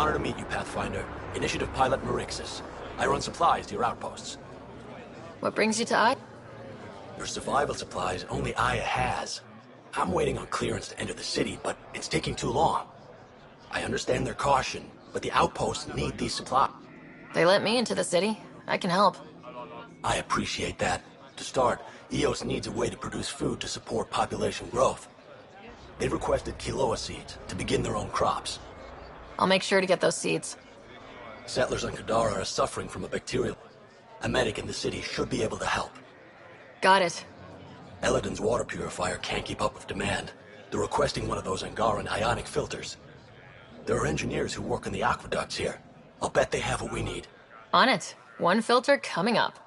honor to meet you, Pathfinder. Initiative Pilot Marixus. I run supplies to your outposts. What brings you to Aya? Your survival supplies only Aya has. I'm waiting on clearance to enter the city, but it's taking too long. I understand their caution, but the outposts need these supplies. They let me into the city. I can help. I appreciate that. To start, EOS needs a way to produce food to support population growth. They've requested Quiloa seeds to begin their own crops. I'll make sure to get those seeds. Settlers on Kadara are suffering from a bacterial. A medic in the city should be able to help. Got it. Eladin's water purifier can't keep up with demand. They're requesting one of those Angaran ionic filters. There are engineers who work in the aqueducts here. I'll bet they have what we need. On it. One filter coming up.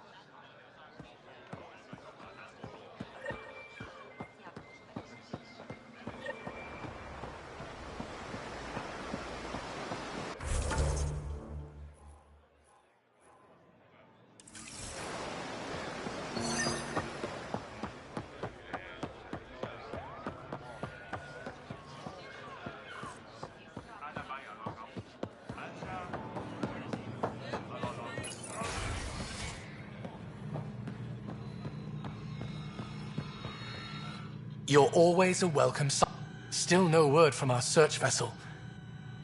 You're always a welcome. Still no word from our search vessel.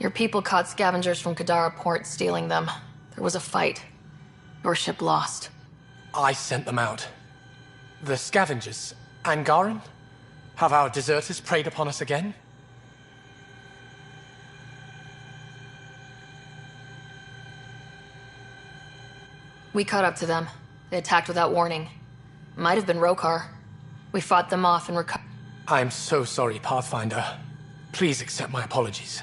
Your people caught scavengers from Kadara port stealing them. There was a fight. Your ship lost. I sent them out. The scavengers? Angaran? Have our deserters preyed upon us again? We caught up to them. They attacked without warning. Might have been Rokar. We fought them off and recovered. I'm so sorry, Pathfinder. Please accept my apologies.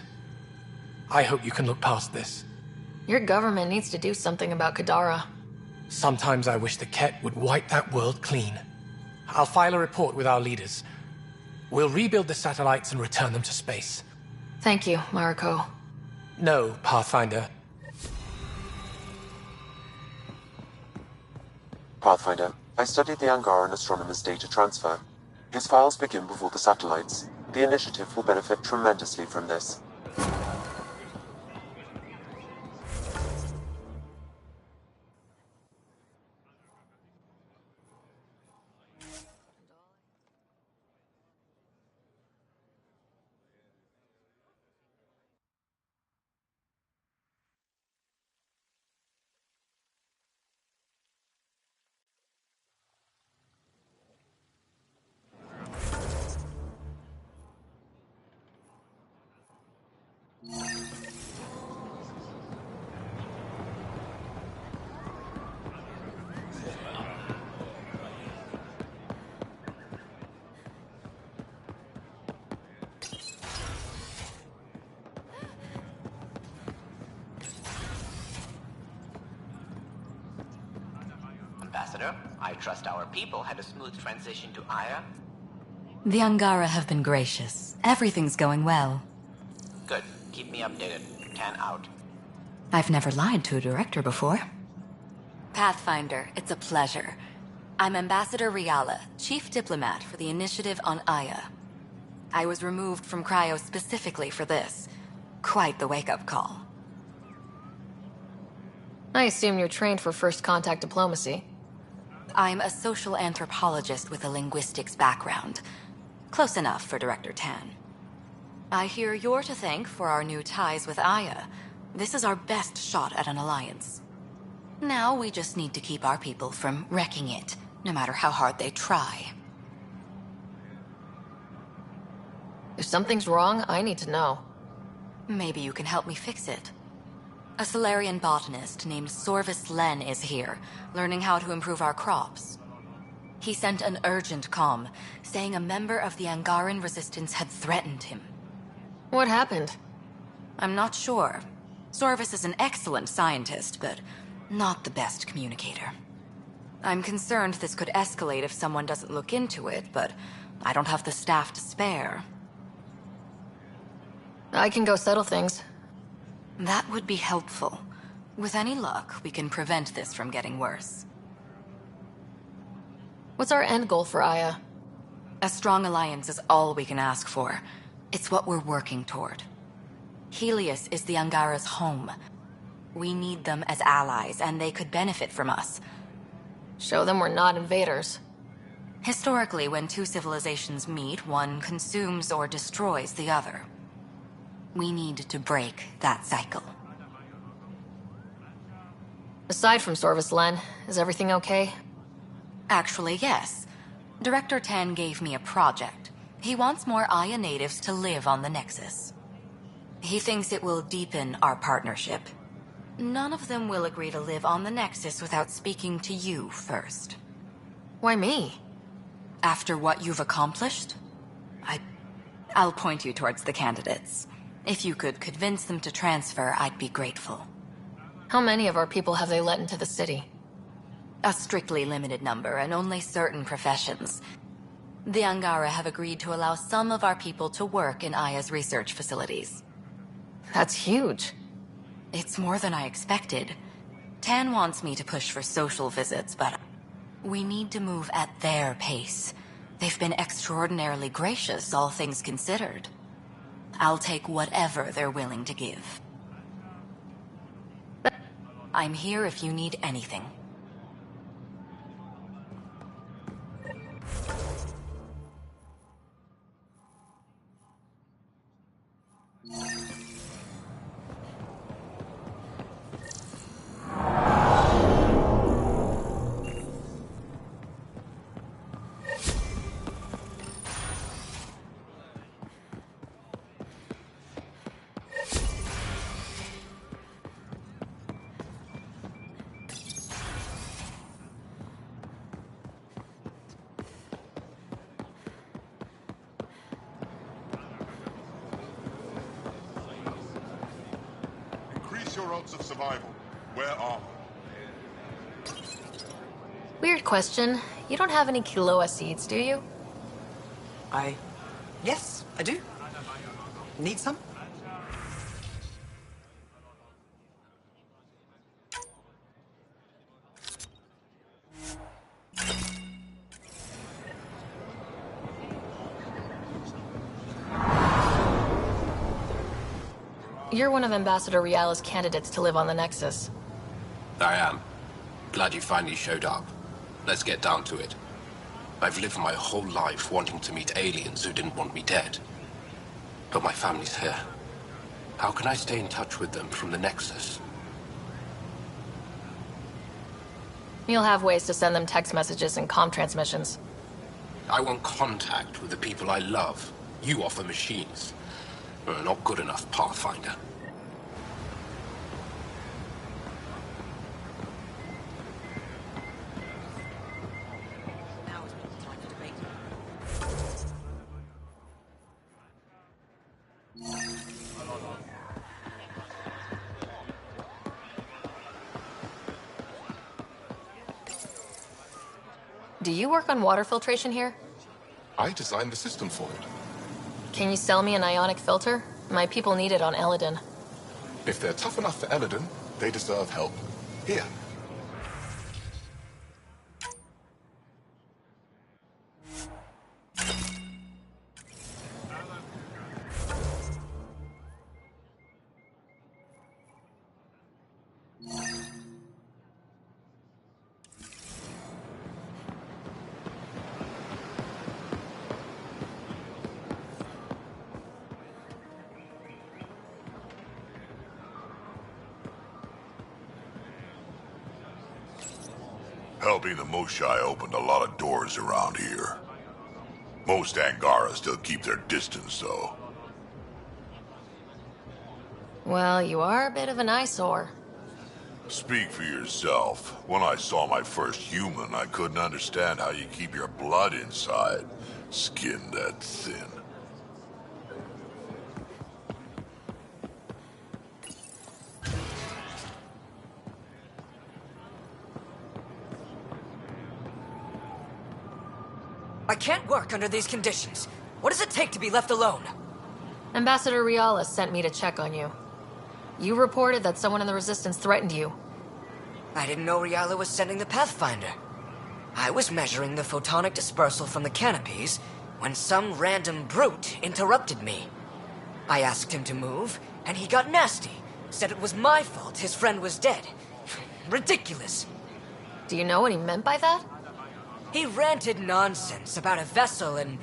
I hope you can look past this. Your government needs to do something about Kadara. Sometimes I wish the Ket would wipe that world clean. I'll file a report with our leaders. We'll rebuild the satellites and return them to space. Thank you, Mariko. No, Pathfinder. Pathfinder, I studied the Angaran astronomer's data transfer. His files begin before the satellites. The initiative will benefit tremendously from this. Ambassador, I trust our people had a smooth transition to Aya. The Angara have been gracious. Everything's going well. Good. Keep me updated. Tan out. I've never lied to a director before. Pathfinder, it's a pleasure. I'm Ambassador Riala, Chief Diplomat for the Initiative on Aya. I was removed from Cryo specifically for this. Quite the wake-up call. I assume you're trained for first contact diplomacy. I'm a social anthropologist with a linguistics background. Close enough for Director Tan. I hear you're to thank for our new ties with Aya. This is our best shot at an alliance. Now we just need to keep our people from wrecking it, no matter how hard they try. If something's wrong, I need to know. Maybe you can help me fix it. A Solarian botanist named Sorvis Len is here, learning how to improve our crops. He sent an urgent comm, saying a member of the Angaran resistance had threatened him. What happened? I'm not sure. Sorvis is an excellent scientist, but not the best communicator. I'm concerned this could escalate if someone doesn't look into it, but I don't have the staff to spare. I can go settle things. That would be helpful. With any luck, we can prevent this from getting worse. What's our end goal for Aya? A strong alliance is all we can ask for. It's what we're working toward. Helios is the Angara's home. We need them as allies, and they could benefit from us. Show them we're not invaders. Historically, when two civilizations meet, one consumes or destroys the other. We need to break that cycle. Aside from Sorvis Len, is everything okay? Actually, yes. Director Tan gave me a project. He wants more Aya natives to live on the Nexus. He thinks it will deepen our partnership. None of them will agree to live on the Nexus without speaking to you first. Why me? After what you've accomplished, I'll point you towards the candidates. If you could convince them to transfer, I'd be grateful. How many of our people have they let into the city? A strictly limited number, and only certain professions. The Angara have agreed to allow some of our people to work in Aya's research facilities. That's huge. It's more than I expected. Tan wants me to push for social visits, but we need to move at their pace. They've been extraordinarily gracious, all things considered. I'll take whatever they're willing to give. I'm here if you need anything. Your odds of survival. Where are they? Weird question. You don't have any Kiloa seeds, do you? Yes, I do. Need some? You're one of Ambassador Riala's candidates to live on the Nexus. I am. Glad you finally showed up. Let's get down to it. I've lived my whole life wanting to meet aliens who didn't want me dead. But my family's here. How can I stay in touch with them from the Nexus? You'll have ways to send them text messages and comm transmissions. I want contact with the people I love. You offer machines. Not good enough, Pathfinder. Do you work on water filtration here? I designed the system for it. Can you sell me an ionic filter? My people need it on Eladin. If they're tough enough for Eladin, they deserve help. Here. Helping the Moshai opened a lot of doors around here. Most Angara still keep their distance, though. Well, you are a bit of an eyesore. Speak for yourself. When I saw my first human, I couldn't understand how you keep your blood inside. Skin that thin. I can't work under these conditions. What does it take to be left alone? Ambassador Riala sent me to check on you. You reported that someone in the Resistance threatened you. I didn't know Riala was sending the Pathfinder. I was measuring the photonic dispersal from the canopies when some random brute interrupted me. I asked him to move, and he got nasty. Said it was my fault his friend was dead. Ridiculous. Do you know what he meant by that? He ranted nonsense about a vessel and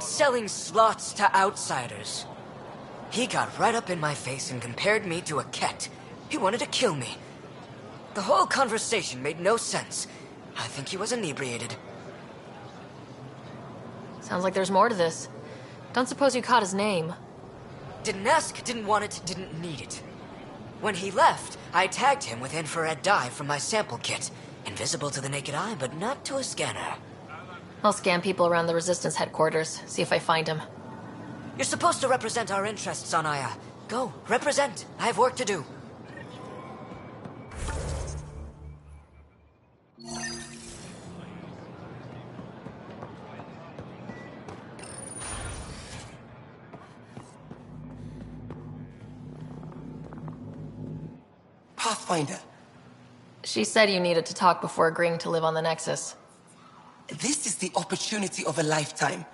selling slots to outsiders. He got right up in my face and compared me to a cat. He wanted to kill me. The whole conversation made no sense. I think he was inebriated. Sounds like there's more to this. Don't suppose you caught his name. Didn't ask, didn't want it, didn't need it. When he left, I tagged him with infrared dye from my sample kit. Invisible to the naked eye, but not to a scanner. I'll scan people around the Resistance headquarters, see if I find him. You're supposed to represent our interests on Aya. Go, represent. I have work to do. Pathfinder. She said you needed to talk before agreeing to live on the Nexus. This is the opportunity of a lifetime.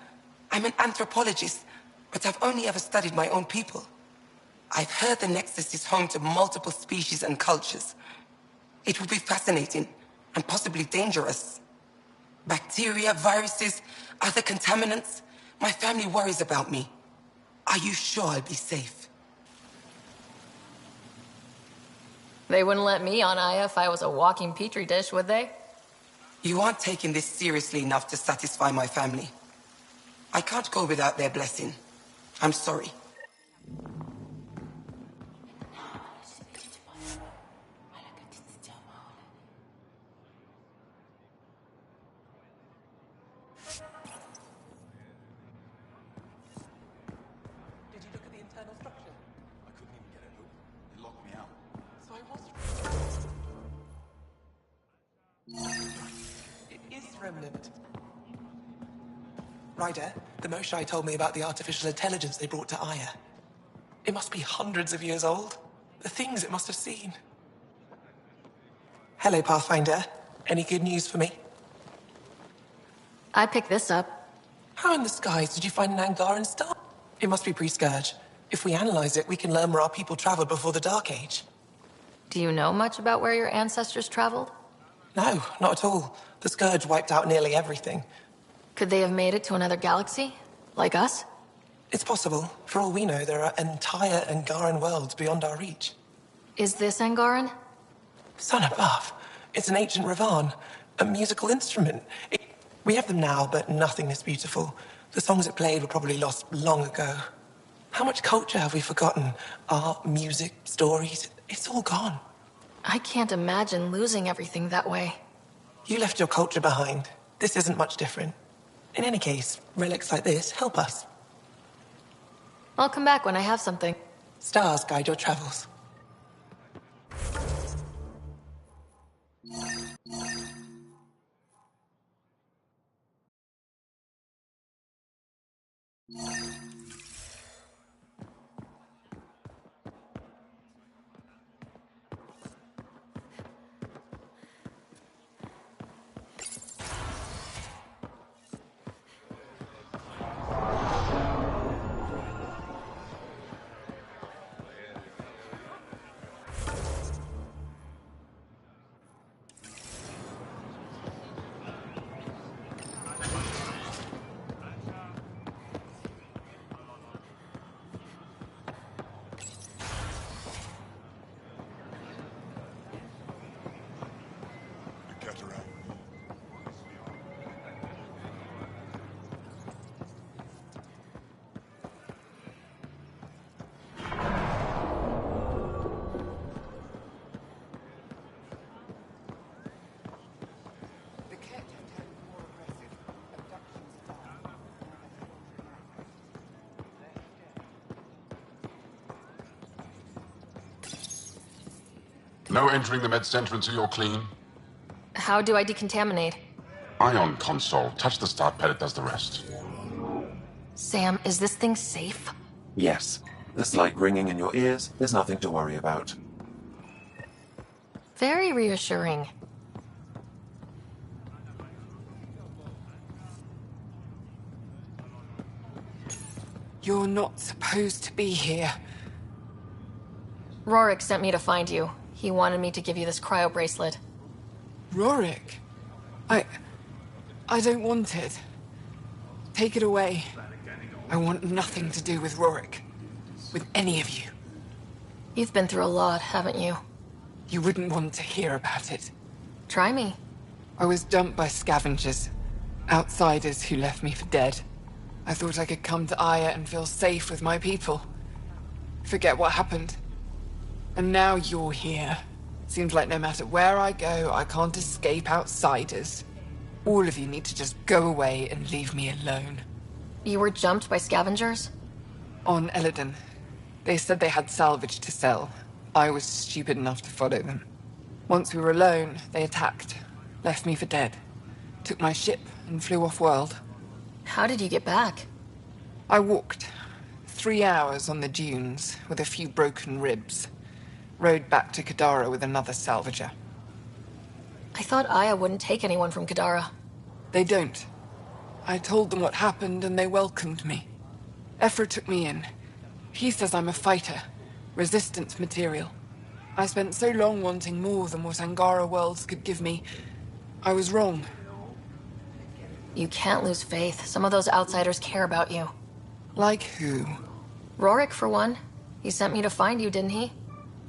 I'm an anthropologist, but I've only ever studied my own people. I've heard the Nexus is home to multiple species and cultures. It would be fascinating and possibly dangerous. Bacteria, viruses, other contaminants. My family worries about me. Are you sure I'll be safe? They wouldn't let me on Aya if I was a walking petri dish, would they? You aren't taking this seriously enough to satisfy my family. I can't go without their blessing. I'm sorry. Did you look at the internal structure? I couldn't even get it open. It locked me out. So I was... It is remnant. Ryder, the Moshai told me about the artificial intelligence they brought to Aya. It must be hundreds of years old. The things it must have seen. Hello, Pathfinder. Any good news for me? I picked this up. How in the skies did you find an Angaran star? It must be pre-Scourge. If we analyze it, we can learn where our people traveled before the Dark Age. Do you know much about where your ancestors traveled? No, not at all. The Scourge wiped out nearly everything. Could they have made it to another galaxy? Like us? It's possible. For all we know, there are entire Angaran worlds beyond our reach. Is this Angaran? Son above. It's an ancient Ravan. A musical instrument. We have them now, but nothing this beautiful. The songs it played were probably lost long ago. How much culture have we forgotten? Art, music, stories. It's all gone. I can't imagine losing everything that way. You left your culture behind. This isn't much different. In any case, relics like this help us. I'll come back when I have something. Stars guide your travels. Get around. The Ket have turned more aggressive. Abductions down. No entering the med center until you're clean. How do I decontaminate? Ion console. Touch the start pad, it does the rest. Sam, is this thing safe? Yes. The slight ringing in your ears, there's nothing to worry about. Very reassuring. You're not supposed to be here. Rorik sent me to find you. He wanted me to give you this cryo bracelet. Rorik? I don't want it. Take it away. I want nothing to do with Rorik. With any of you. You've been through a lot, haven't you? You wouldn't want to hear about it. Try me. I was dumped by scavengers. Outsiders who left me for dead. I thought I could come to Aya and feel safe with my people. Forget what happened. And now you're here. Seems like no matter where I go, I can't escape outsiders. All of you need to just go away and leave me alone. You were jumped by scavengers? On Eladon. They said they had salvage to sell. I was stupid enough to follow them. Once we were alone, they attacked. Left me for dead. Took my ship and flew off-world. How did you get back? I walked. 3 hours on the dunes, with a few broken ribs. Rode back to Kadara with another salvager. I thought Aya wouldn't take anyone from Kadara. They don't. I told them what happened and they welcomed me. Ephra took me in. He says I'm a fighter. Resistance material. I spent so long wanting more than what Angara worlds could give me. I was wrong. You can't lose faith. Some of those outsiders care about you. Like who? Rorik, for one. He sent me to find you, didn't he?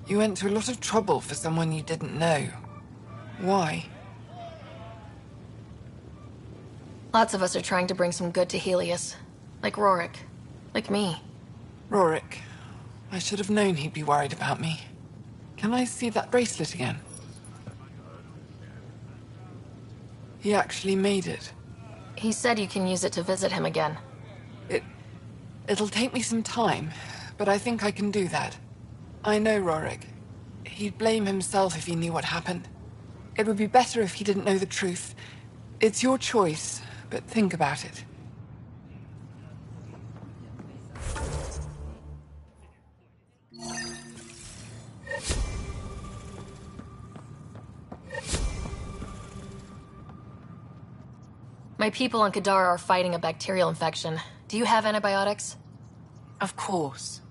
You went to a lot of trouble for someone you didn't know. Why? Lots of us are trying to bring some good to Helios. Like Rorik. Like me. Rorik. I should have known he'd be worried about me. Can I see that bracelet again? He actually made it. He said you can use it to visit him again. It'll take me some time, but I think I can do that. I know Rorik. He'd blame himself if he knew what happened. It would be better if he didn't know the truth. It's your choice, but think about it. My people on Kadara are fighting a bacterial infection. Do you have antibiotics? Of course.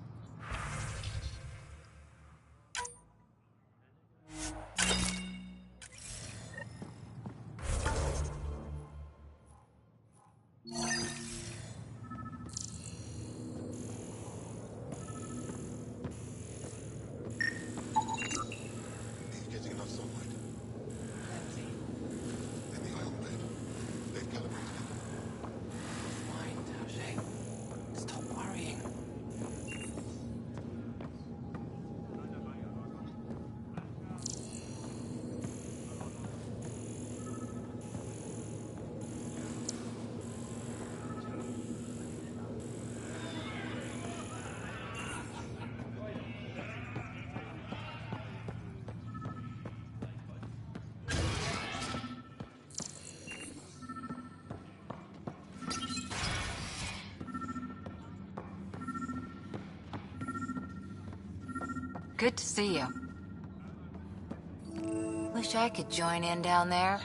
Good to see you. Wish I could join in down there.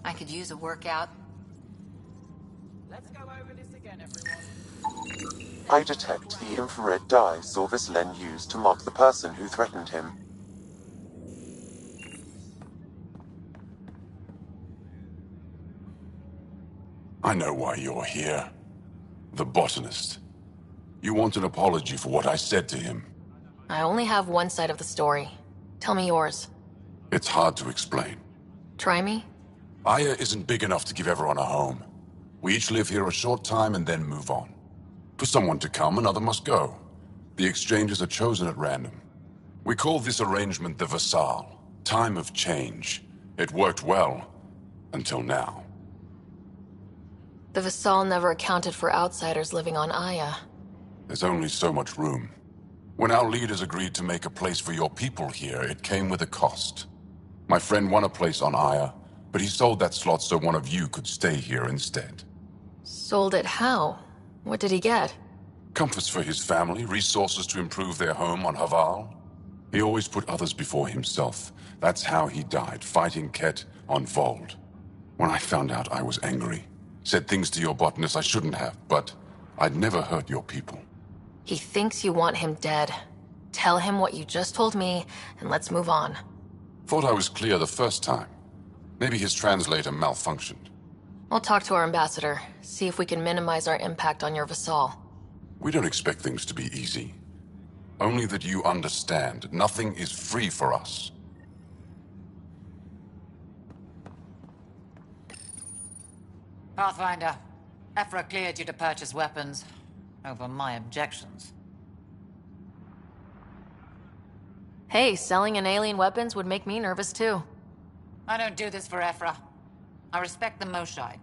I could use a workout. Let's go over this again, everyone. I detect the infrared dye Sorvis Len used to mark the person who threatened him. I know why you're here. The botanist. You want an apology for what I said to him. I only have one side of the story. Tell me yours. It's hard to explain. Try me? Aya isn't big enough to give everyone a home. We each live here a short time and then move on. For someone to come, another must go. The exchanges are chosen at random. We call this arrangement the Vassal. Time of change. It worked well. Until now. The Vassal never accounted for outsiders living on Aya. There's only so much room. When our leaders agreed to make a place for your people here, it came with a cost. My friend won a place on Aya, but he sold that slot so one of you could stay here instead. Sold it how? What did he get? Comforts for his family, resources to improve their home on Haval. He always put others before himself. That's how he died, fighting Ket on Vold. When I found out, I was angry. Said things to your botanist I shouldn't have, but I'd never hurt your people. He thinks you want him dead. Tell him what you just told me, and let's move on. Thought I was clear the first time. Maybe his translator malfunctioned. I'll talk to our ambassador, see if we can minimize our impact on your vassal. We don't expect things to be easy. Only that you understand, nothing is free for us. Pathfinder, Ephra cleared you to purchase weapons, over my objections. Hey, selling an alien weapons would make me nervous too. I don't do this for Ephra. I respect the Moshai.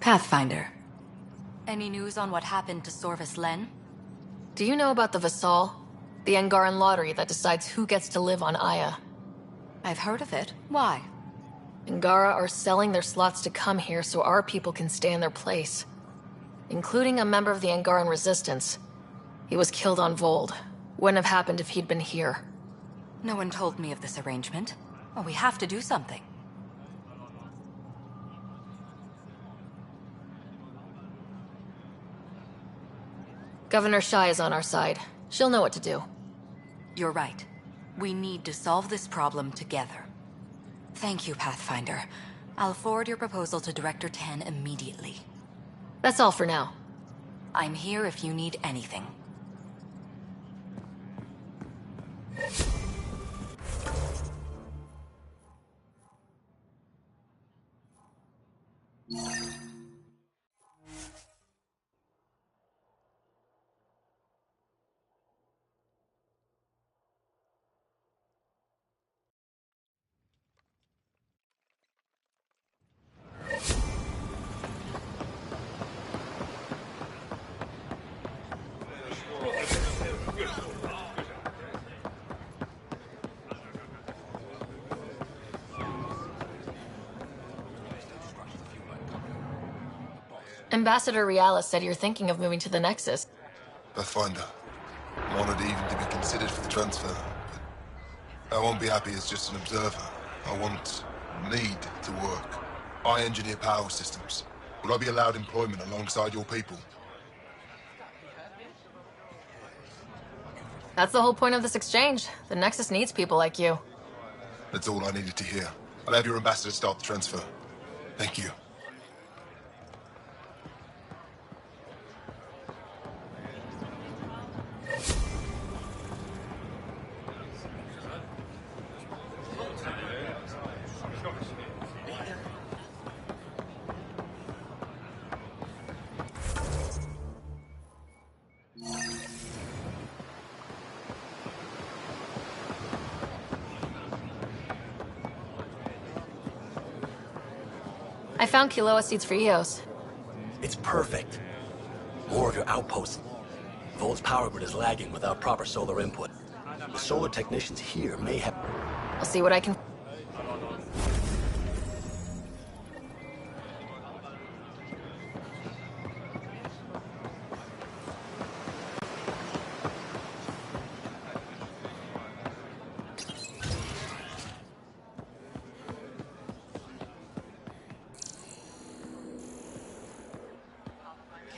Pathfinder. Any news on what happened to Sorvis Len? Do you know about the Vassal? The Angaran lottery that decides who gets to live on Aya. I've heard of it. Why? Angara are selling their slots to come here so our people can stay in their place. Including a member of the Angaran resistance. He was killed on Vold. Wouldn't have happened if he'd been here. No one told me of this arrangement. Well, we have to do something. Governor Shai is on our side. She'll know what to do. You're right. We need to solve this problem together. Thank you, Pathfinder. I'll forward your proposal to Director Tan immediately. That's all for now. I'm here if you need anything. Ambassador Realis said you're thinking of moving to the Nexus. Pathfinder. I'm honored even to be considered for the transfer. But I won't be happy as just an observer. Need to work. I engineer power systems. Will I be allowed employment alongside your people? That's the whole point of this exchange. The Nexus needs people like you. That's all I needed to hear. I'll have your ambassador start the transfer. Thank you. I found Kiloa seeds for Eos. It's perfect. More of your outposts. Volt's power grid is lagging without proper solar input. The solar technicians here may have... I'll see what I can...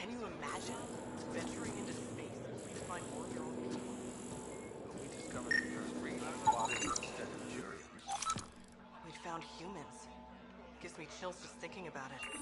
Can you imagine venturing into space to find more of your own people? We discovered the first water instead of jury. We found humans. Gives me chills just thinking about it.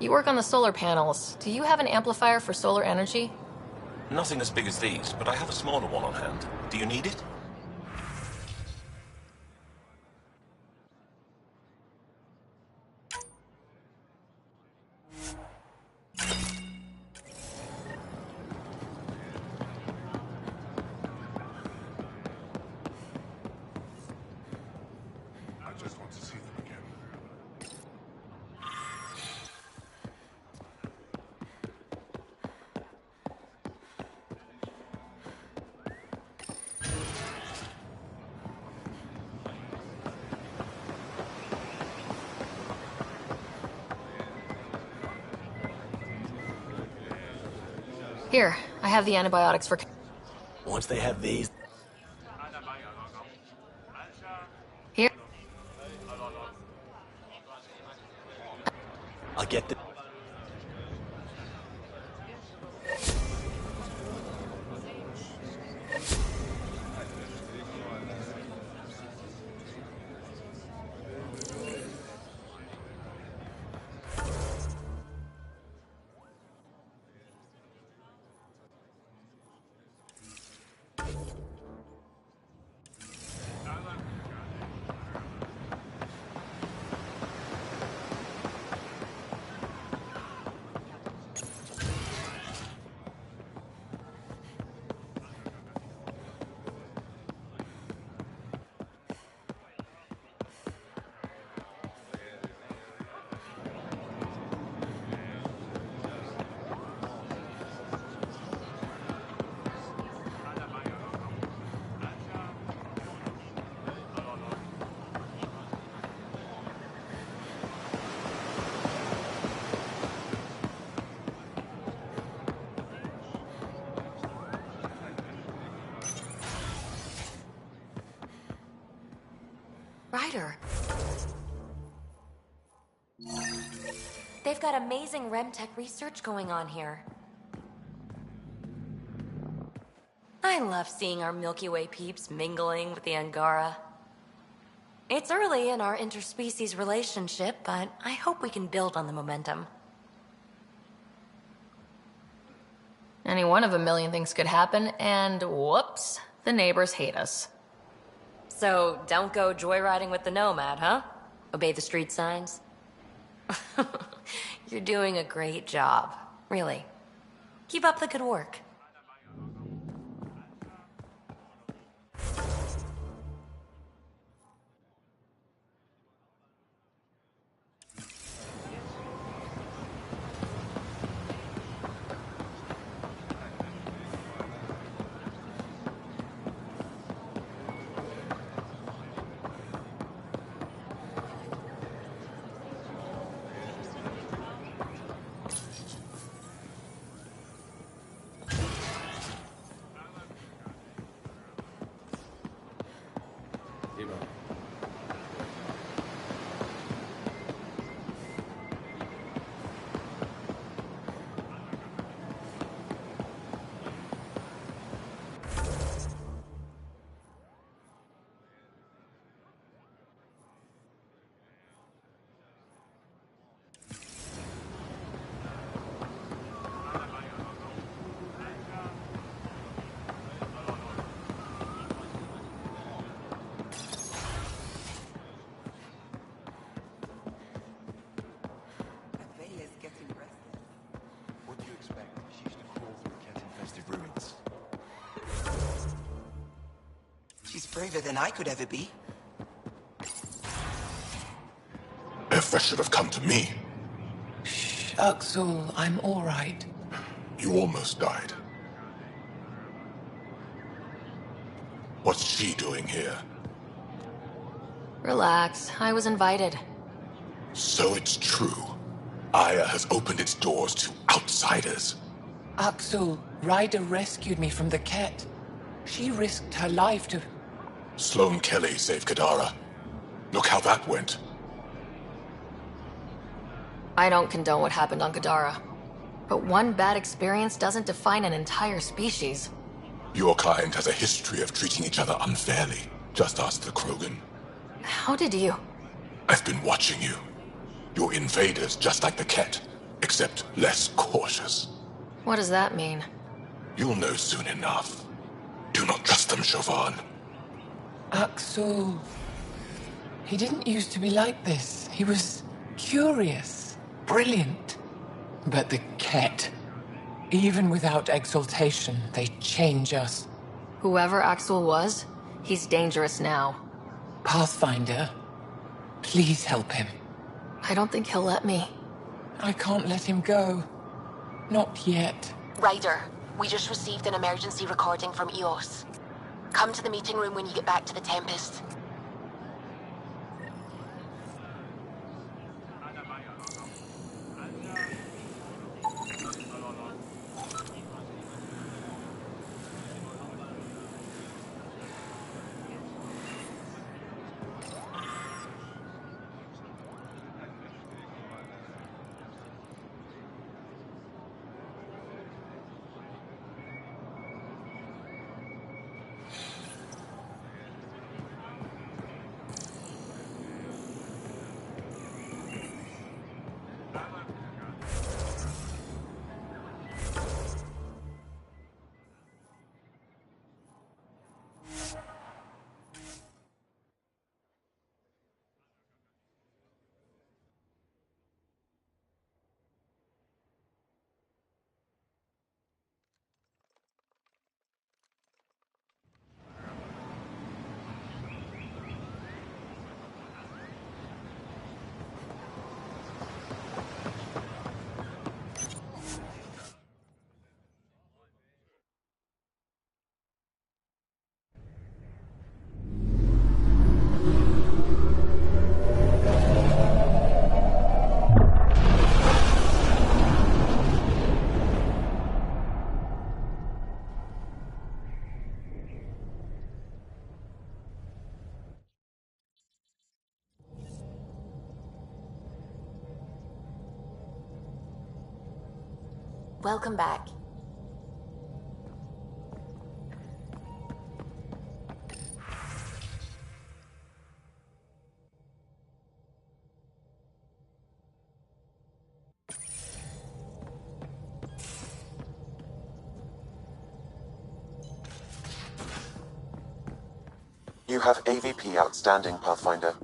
You work on the solar panels. Do you have an amplifier for solar energy? Nothing as big as these, but I have a smaller one on hand. Do you need it? I just want to see them again. Here, I have the antibiotics for... Once they have these... Here. I'll get the... Ryder. They've got amazing REM-tech research going on here. I love seeing our Milky Way peeps mingling with the Angara. It's early in our interspecies relationship, but I hope we can build on the momentum. Any one of a million things could happen, and whoops, the neighbors hate us. So, don't go joyriding with the Nomad, huh? Obey the street signs? You're doing a great job. Really. Keep up the good work. braver than I could ever be. Effa should have come to me. Shh, Axel, I'm all right. You almost died. What's she doing here? Relax, I was invited. So it's true. Aya has opened its doors to outsiders. Axel, Ryder rescued me from the Ket. She risked her life to... Sloane Kelly saved Kadara. Look how that went. I don't condone what happened on Gadara. But one bad experience doesn't define an entire species. Your kind has a history of treating each other unfairly. Just ask the Krogan. How did you? I've been watching you. You're invaders just like the Ket, except less cautious. What does that mean? You'll know soon enough. Do not trust them, Chauvin. Axel... He didn't used to be like this. He was curious, brilliant. But the Ket... Even without exaltation, they change us. Whoever Axel was, he's dangerous now. Pathfinder, please help him. I don't think he'll let me. I can't let him go. Not yet. Ryder, we just received an emergency recording from EOS. Come to the meeting room when you get back to the Tempest. Welcome back. You have AVP outstanding, Pathfinder.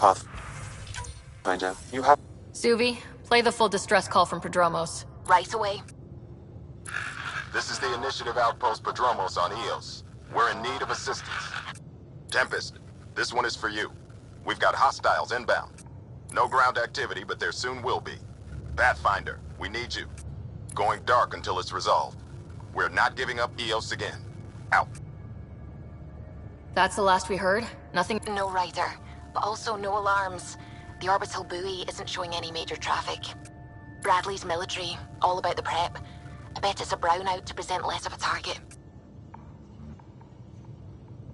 Pathfinder, you have... Suvi, Play the full distress call from Prodromos. Right away. This is the Initiative Outpost Prodromos on Eos. We're in need of assistance. Tempest, this one is for you. We've got hostiles inbound. No ground activity, but there soon will be. Pathfinder, we need you. Going dark until it's resolved. We're not giving up Eos again. Out. That's the last we heard? Nothing? No Ryder, but also no alarms. The orbital buoy isn't showing any major traffic. Bradley's military, all about the prep. I bet it's a brownout to present less of a target.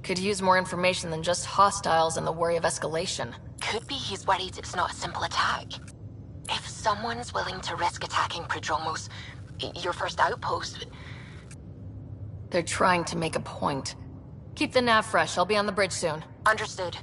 Could use more information than just hostiles and the worry of escalation. Could be he's worried it's not a simple attack. If someone's willing to risk attacking Prodromos, your first outpost... They're trying to make a point. Keep the nav fresh. I'll be on the bridge soon. Understood.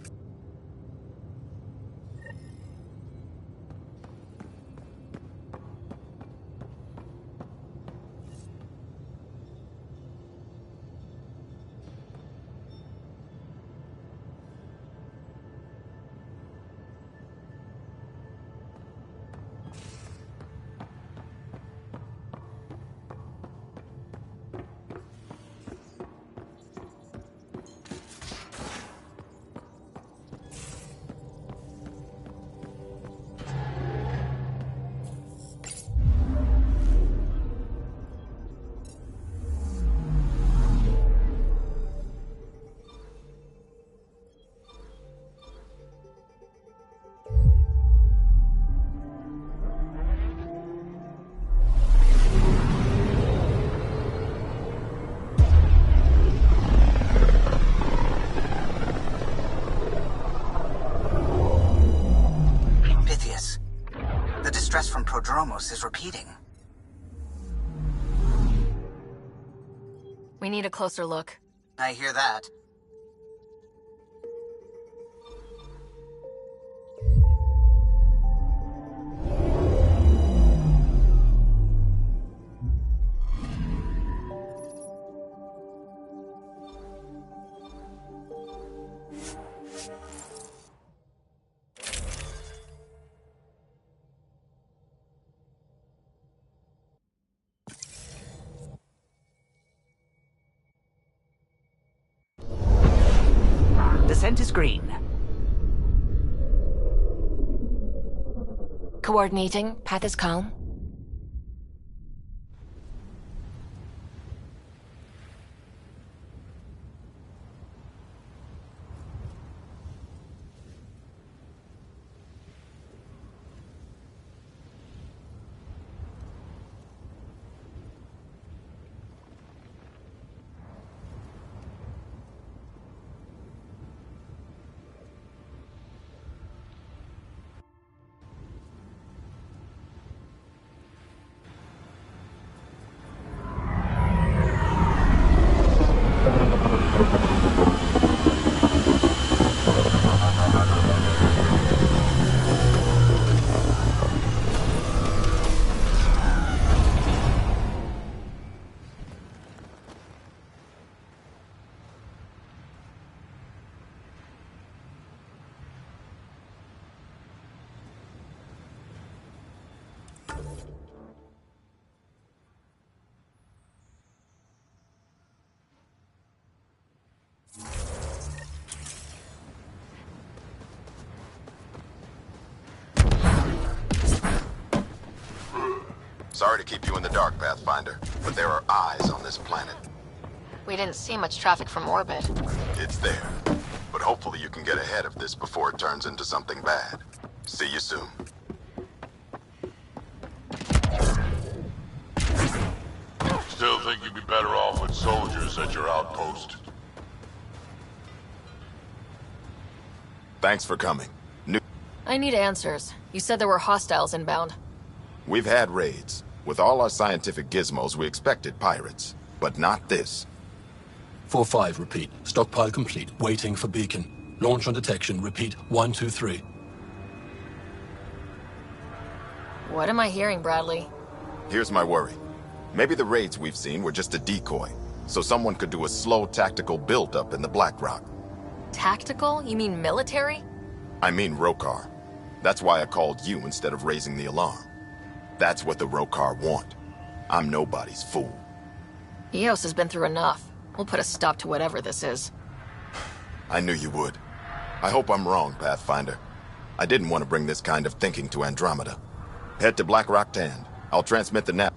From Prodromos is repeating. We need a closer look. I hear that. Descent is green. Coordinating. Path is calm. Sorry to keep you in the dark, Pathfinder, but there are eyes on this planet. We didn't see much traffic from orbit. It's there. But hopefully you can get ahead of this before it turns into something bad. See you soon. Still think you'd be better off with soldiers at your outpost? Thanks for coming. I need answers. You said there were hostiles inbound. We've had raids. With all our scientific gizmos, we expected pirates. But not this. 4-5, repeat. Stockpile complete. Waiting for beacon. Launch on detection. Repeat. 1, 2, 3. What am I hearing, Bradley? Here's my worry. Maybe the raids we've seen were just a decoy, so someone could do a slow tactical build-up in the Black Rock. Tactical? You mean military? I mean Rokar. That's why I called you instead of raising the alarm. That's what the Rokar want. I'm nobody's fool. Eos has been through enough. We'll put a stop to whatever this is. I knew you would. I hope I'm wrong, Pathfinder. I didn't want to bring this kind of thinking to Andromeda. Head to Black Rock Tand. I'll transmit the nav.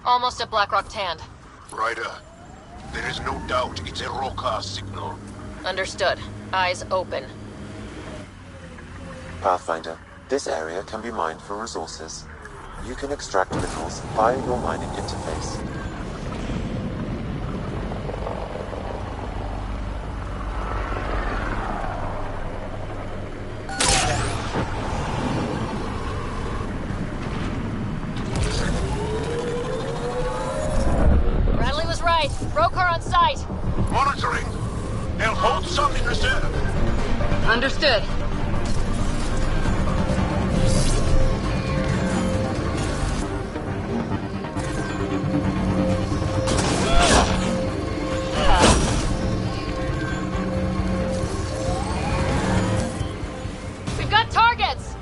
Almost at Black Rock Tand. Ryder, there is no doubt it's a Rokar signal. Understood. Eyes open. Pathfinder, this area can be mined for resources. You can extract minerals via your mining interface. Bradley was right. Rokar on site. Monitoring. They'll hold some in reserve. Understood. We've got targets!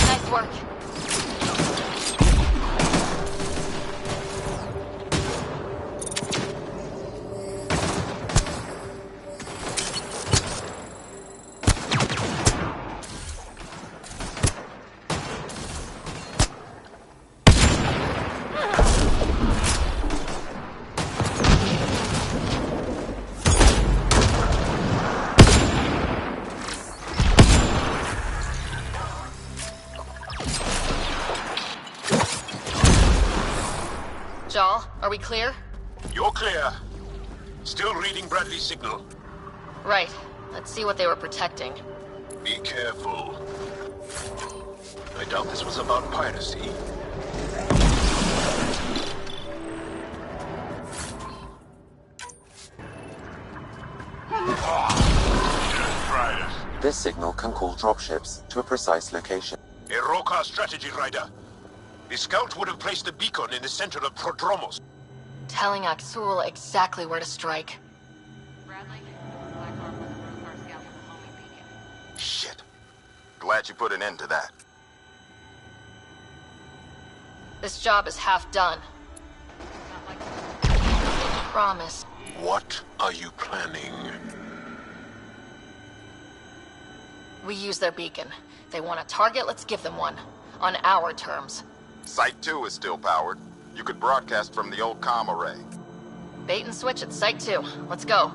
Nice work. Jal, are we clear? You're clear. Still reading Bradley's signal. Right. Let's see what they were protecting. Be careful. I doubt this was about piracy. This signal can call dropships to a precise location. A Rokar strategy, Ryder. The scout would have placed the beacon in the center of Prodromos. Telling Aksul exactly where to strike. Shit. Glad you put an end to that. This job is half done. Promise. What are you planning? We use their beacon. They want a target, let's give them one. On our terms. Site 2 is still powered. You could broadcast from the old comm array. Bait and switch at Site 2. Let's go.